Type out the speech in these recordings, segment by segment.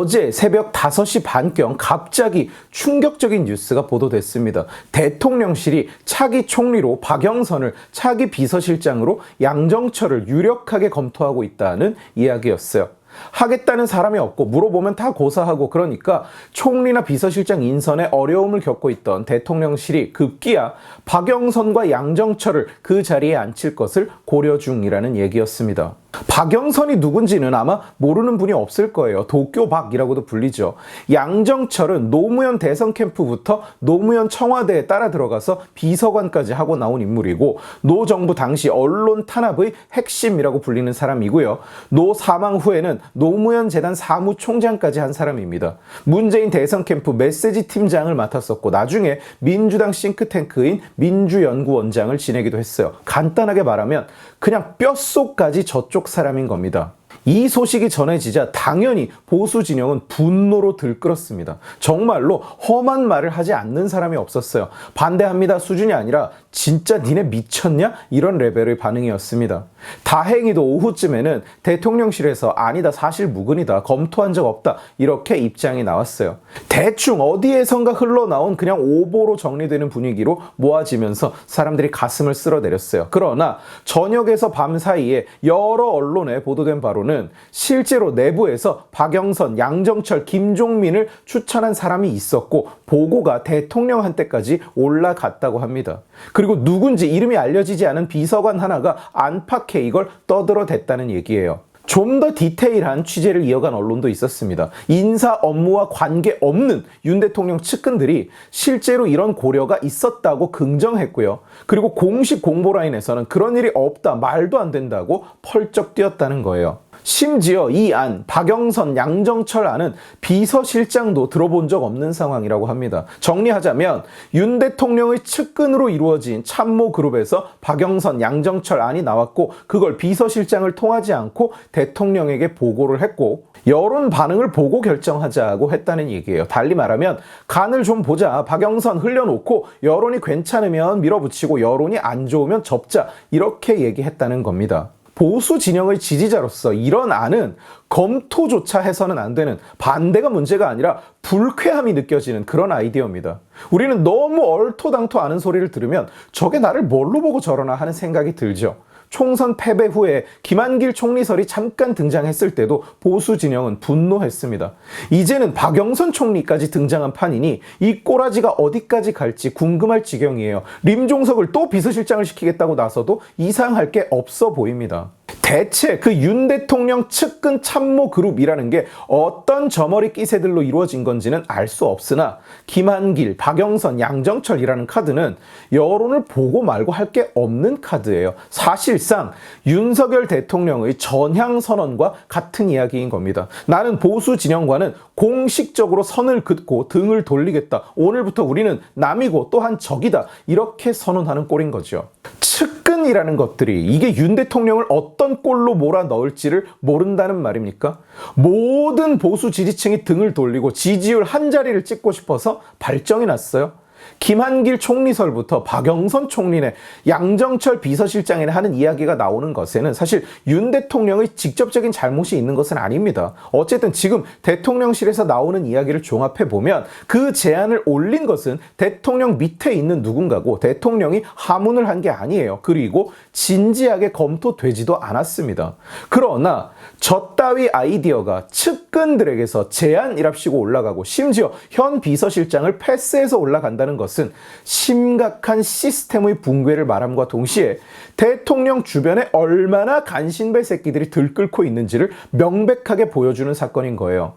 어제 새벽 5시 반경 갑자기 충격적인 뉴스가 보도됐습니다. 대통령실이 차기 총리로 박영선을 차기 비서실장으로 양정철을 유력하게 검토하고 있다는 이야기였어요. 하겠다는 사람이 없고 물어보면 다 고사하고 그러니까 총리나 비서실장 인선에 어려움을 겪고 있던 대통령실이 급기야 박영선과 양정철을 그 자리에 앉힐 것을 고려 중이라는 얘기였습니다. 박영선이 누군지는 아마 모르는 분이 없을 거예요. 도쿄박이라고도 불리죠. 양정철은 노무현 대선 캠프부터 노무현 청와대에 따라 들어가서 비서관까지 하고 나온 인물이고 노 정부 당시 언론 탄압의 핵심이라고 불리는 사람이고요. 노 사망 후에는 노무현 재단 사무총장까지 한 사람입니다. 문재인 대선 캠프 메시지 팀장을 맡았었고 나중에 민주당 싱크탱크인 민주연구원장을 지내기도 했어요. 간단하게 말하면 그냥 뼛속까지 저쪽 사람인 겁니다. 이 소식이 전해지자 당연히 보수 진영은 분노로 들끓었습니다. 정말로 험한 말을 하지 않는 사람이 없었어요. 반대합니다 수준이 아니라 진짜 니네 미쳤냐? 이런 레벨의 반응이었습니다. 다행히도 오후쯤에는 대통령실에서 아니다 사실 무근이다 검토한 적 없다 이렇게 입장이 나왔어요. 대충 어디에선가 흘러나온 그냥 오보로 정리되는 분위기로 모아지면서 사람들이 가슴을 쓸어내렸어요. 그러나 저녁에서 밤 사이에 여러 언론에 보도된 바로는 실제로 내부에서 박영선, 양정철, 김종민을 추천한 사람이 있었고 보고가 대통령한테까지 올라갔다고 합니다. 그리고 누군지 이름이 알려지지 않은 비서관 하나가 안팎에 이걸 떠들어댔다는 얘기예요. 좀 더 디테일한 취재를 이어간 언론도 있었습니다. 인사 업무와 관계없는 윤 대통령 측근들이 실제로 이런 고려가 있었다고 긍정했고요. 그리고 공식 공보라인에서는 그런 일이 없다, 말도 안 된다고 펄쩍 뛰었다는 거예요. 심지어 이 안, 박영선, 양정철 안은 비서실장도 들어본 적 없는 상황이라고 합니다. 정리하자면 윤 대통령의 측근으로 이루어진 참모그룹에서 박영선, 양정철 안이 나왔고 그걸 비서실장을 통하지 않고 대통령에게 보고를 했고 여론 반응을 보고 결정하자고 했다는 얘기예요. 달리 말하면 간을 좀 보자. 박영선 흘려놓고 여론이 괜찮으면 밀어붙이고 여론이 안 좋으면 접자. 이렇게 얘기했다는 겁니다. 보수 진영의 지지자로서 이런 안은 검토조차 해서는 안 되는 반대가 문제가 아니라 불쾌함이 느껴지는 그런 아이디어입니다. 우리는 너무 얼토당토 않은 소리를 들으면 저게 나를 뭘로 보고 저러나 하는 생각이 들죠. 총선 패배 후에 김한길 총리설이 잠깐 등장했을 때도 보수 진영은 분노했습니다. 이제는 박영선 총리까지 등장한 판이니 이 꼬라지가 어디까지 갈지 궁금할 지경이에요. 림종석을 또 비서실장을 시키겠다고 나서도 이상할 게 없어 보입니다. 대체 그 윤 대통령 측근 참모 그룹이라는 게 어떤 저머리 끼새들로 이루어진 건지는 알 수 없으나 김한길, 박영선, 양정철이라는 카드는 여론을 보고 말고 할 게 없는 카드예요. 사실상 윤석열 대통령의 전향 선언과 같은 이야기인 겁니다. 나는 보수 진영과는 공식적으로 선을 긋고 등을 돌리겠다. 오늘부터 우리는 남이고 또한 적이다. 이렇게 선언하는 꼴인 거죠. 측근이라는 것들이 이게 윤 대통령을 어떤 꼴로 몰아 넣을지를 모른다는 말입니까? 모든 보수 지지층이 등을 돌리고 지지율 한 자리를 찍고 싶어서 발정이 났어요. 김한길 총리설부터 박영선 총리네 양정철 비서실장이네 하는 이야기가 나오는 것에는 사실 윤 대통령의 직접적인 잘못이 있는 것은 아닙니다. 어쨌든 지금 대통령실에서 나오는 이야기를 종합해보면 그 제안을 올린 것은 대통령 밑에 있는 누군가고 대통령이 하문을 한 게 아니에요. 그리고 진지하게 검토되지도 않았습니다. 그러나 저 따위 아이디어가 측근들에게서 제안이랍시고 올라가고 심지어 현 비서실장을 패스해서 올라간다는 것은 심각한 시스템의 붕괴를 말함과 동시에 대통령 주변에 얼마나 간신배 새끼들이 들끓고 있는지를 명백하게 보여주는 사건인 거예요.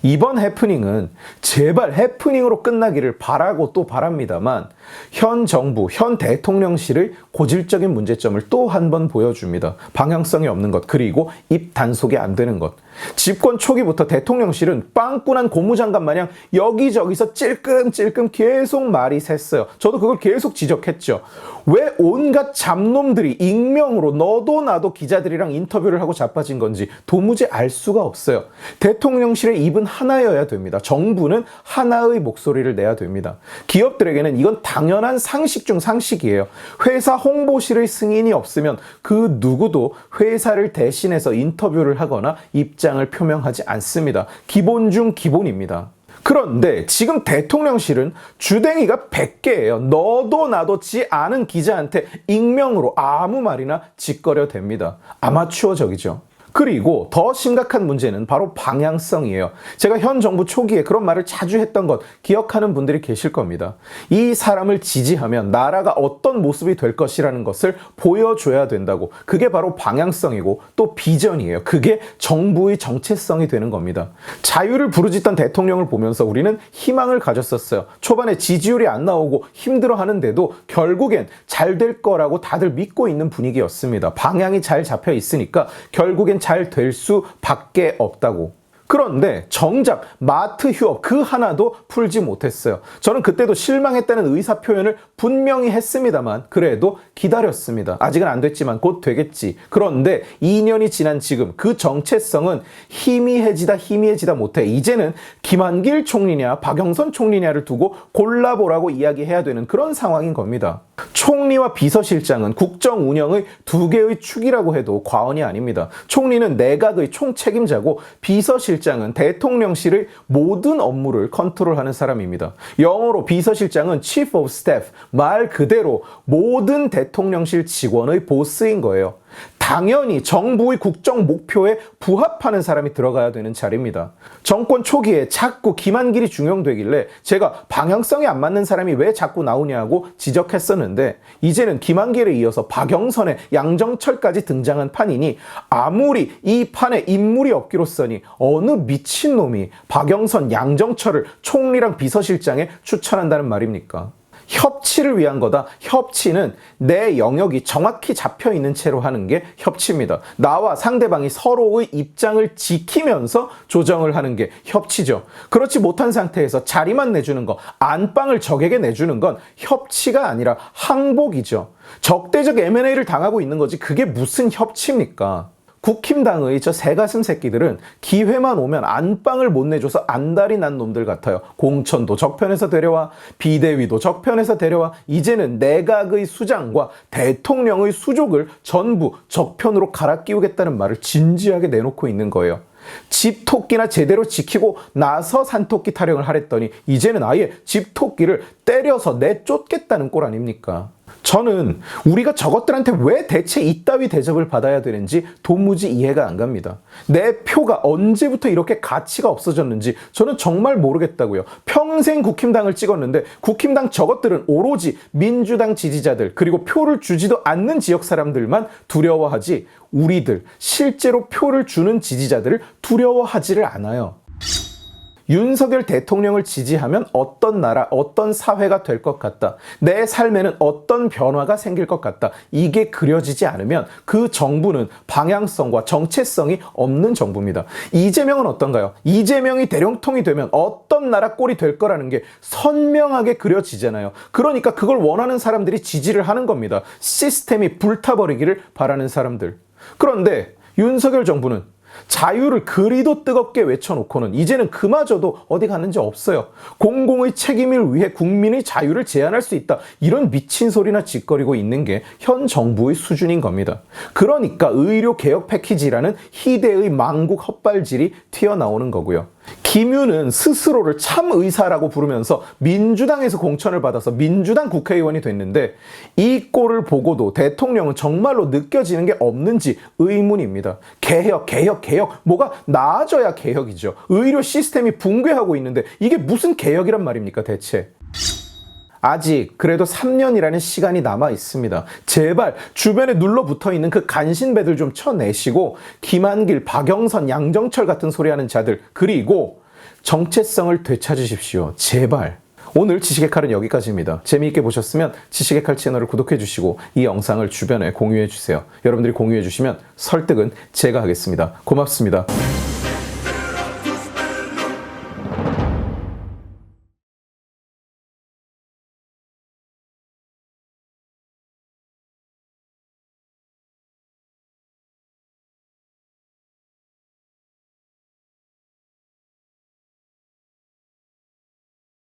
이번 해프닝은 제발 해프닝으로 끝나기를 바라고 또 바랍니다만 현 정부, 현 대통령실의 고질적인 문제점을 또 한 번 보여줍니다. 방향성이 없는 것, 그리고 입 단속이 안 되는 것. 집권 초기부터 대통령실은 빵꾸난 고무장갑 마냥 여기저기서 찔끔찔끔 계속 말이 샜어요. 저도 그걸 계속 지적했죠. 왜 온갖 잡놈들이 익명으로 너도 나도 기자들이랑 인터뷰를 하고 자빠진 건지 도무지 알 수가 없어요. 대통령실의 입은 하나여야 됩니다. 정부는 하나의 목소리를 내야 됩니다. 기업들에게는 이건 당연한 상식 중 상식이에요. 회사 홍보실의 승인이 없으면 그 누구도 회사를 대신해서 인터뷰를 하거나 입장을 표명하지 않습니다. 기본 중 기본입니다. 그런데 지금 대통령실은 주댕이가 100개예요. 너도 나도지 않은 기자한테 익명으로 아무 말이나 짓거려 댑니다. 아마추어적이죠. 그리고 더 심각한 문제는 바로 방향성이에요. 제가 현 정부 초기에 그런 말을 자주 했던 것 기억하는 분들이 계실 겁니다. 이 사람을 지지하면 나라가 어떤 모습이 될 것이라는 것을 보여줘야 된다고. 그게 바로 방향성이고 또 비전이에요. 그게 정부의 정체성이 되는 겁니다. 자유를 부르짖던 대통령을 보면서 우리는 희망을 가졌었어요. 초반에 지지율이 안 나오고 힘들어하는데도 결국엔 잘 될 거라고 다들 믿고 있는 분위기였습니다. 방향이 잘 잡혀 있으니까 결국엔 잘 될 수밖에 없다고. 그런데 정작 마트 휴업 그 하나도 풀지 못했어요. 저는 그때도 실망했다는 의사 표현을 분명히 했습니다만 그래도 기다렸습니다. 아직은 안 됐지만 곧 되겠지. 그런데 2년이 지난 지금 그 정체성은 희미해지다 못해 이제는 김한길 총리냐 박영선 총리냐를 두고 골라보라고 이야기해야 되는 그런 상황인 겁니다. 총리와 비서실장은 국정 운영의 두 개의 축이라고 해도 과언이 아닙니다. 총리는 내각의 총책임자고 비서실장은 대통령실의 모든 업무를 컨트롤하는 사람입니다. 영어로 비서실장은 Chief of Staff, 말 그대로 모든 대통령실 직원의 보스인 거예요. 당연히 정부의 국정 목표에 부합하는 사람이 들어가야 되는 자리입니다. 정권 초기에 자꾸 김한길이 중용되길래 제가 방향성이 안 맞는 사람이 왜 자꾸 나오냐고 지적했었는데 이제는 김한길에 이어서 박영선에 양정철까지 등장한 판이니 아무리 이 판에 인물이 없기로써니 어느 미친놈이 박영선, 양정철을 총리랑 비서실장에 추천한다는 말입니까? 협치를 위한 거다. 협치는 내 영역이 정확히 잡혀있는 채로 하는 게 협치입니다. 나와 상대방이 서로의 입장을 지키면서 조정을 하는 게 협치죠. 그렇지 못한 상태에서 자리만 내주는 거, 안방을 적에게 내주는 건 협치가 아니라 항복이죠. 적대적 M&A를 당하고 있는 거지 그게 무슨 협치입니까? 국힘당의 저 새가슴 새끼들은 기회만 오면 안방을 못 내줘서 안달이 난 놈들 같아요. 공천도 적편에서 데려와, 비대위도 적편에서 데려와, 이제는 내각의 수장과 대통령의 수족을 전부 적편으로 갈아 끼우겠다는 말을 진지하게 내놓고 있는 거예요. 집토끼나 제대로 지키고 나서 산토끼 타령을 하랬더니 이제는 아예 집토끼를 때려서 내쫓겠다는 꼴 아닙니까? 저는 우리가 저것들한테 왜 대체 이따위 대접을 받아야 되는지 도무지 이해가 안 갑니다. 내 표가 언제부터 이렇게 가치가 없어졌는지 저는 정말 모르겠다고요. 평생 국힘당을 찍었는데 국힘당 저것들은 오로지 민주당 지지자들 그리고 표를 주지도 않는 지역 사람들만 두려워하지 우리들 실제로 표를 주는 지지자들을 두려워하지를 않아요. 윤석열 대통령을 지지하면 어떤 나라, 어떤 사회가 될 것 같다. 내 삶에는 어떤 변화가 생길 것 같다. 이게 그려지지 않으면 그 정부는 방향성과 정체성이 없는 정부입니다. 이재명은 어떤가요? 이재명이 대령통이 되면 어떤 나라 꼴이 될 거라는 게 선명하게 그려지잖아요. 그러니까 그걸 원하는 사람들이 지지를 하는 겁니다. 시스템이 불타버리기를 바라는 사람들. 그런데 윤석열 정부는 자유를 그리도 뜨겁게 외쳐놓고는 이제는 그마저도 어디 갔는지 없어요. 공공의 책임을 위해 국민의 자유를 제한할 수 있다. 이런 미친 소리나 짓거리고 있는 게 현 정부의 수준인 겁니다. 그러니까 의료 개혁 패키지라는 희대의 망국 헛발질이 튀어나오는 거고요. 김윤은 스스로를 참 의사라고 부르면서 민주당에서 공천을 받아서 민주당 국회의원이 됐는데 이 꼴을 보고도 대통령은 정말로 느껴지는 게 없는지 의문입니다. 개혁 뭐가 나아져야 개혁이죠. 의료 시스템이 붕괴하고 있는데 이게 무슨 개혁이란 말입니까 대체? 아직 그래도 3년이라는 시간이 남아 있습니다. 제발 주변에 눌러붙어 있는 그 간신배들 좀 쳐내시고 김한길, 박영선, 양정철 같은 소리하는 자들 그리고 정체성을 되찾으십시오. 제발. 오늘 지식의 칼은 여기까지입니다. 재미있게 보셨으면 지식의 칼 채널을 구독해 주시고 이 영상을 주변에 공유해 주세요. 여러분들이 공유해 주시면 설득은 제가 하겠습니다. 고맙습니다.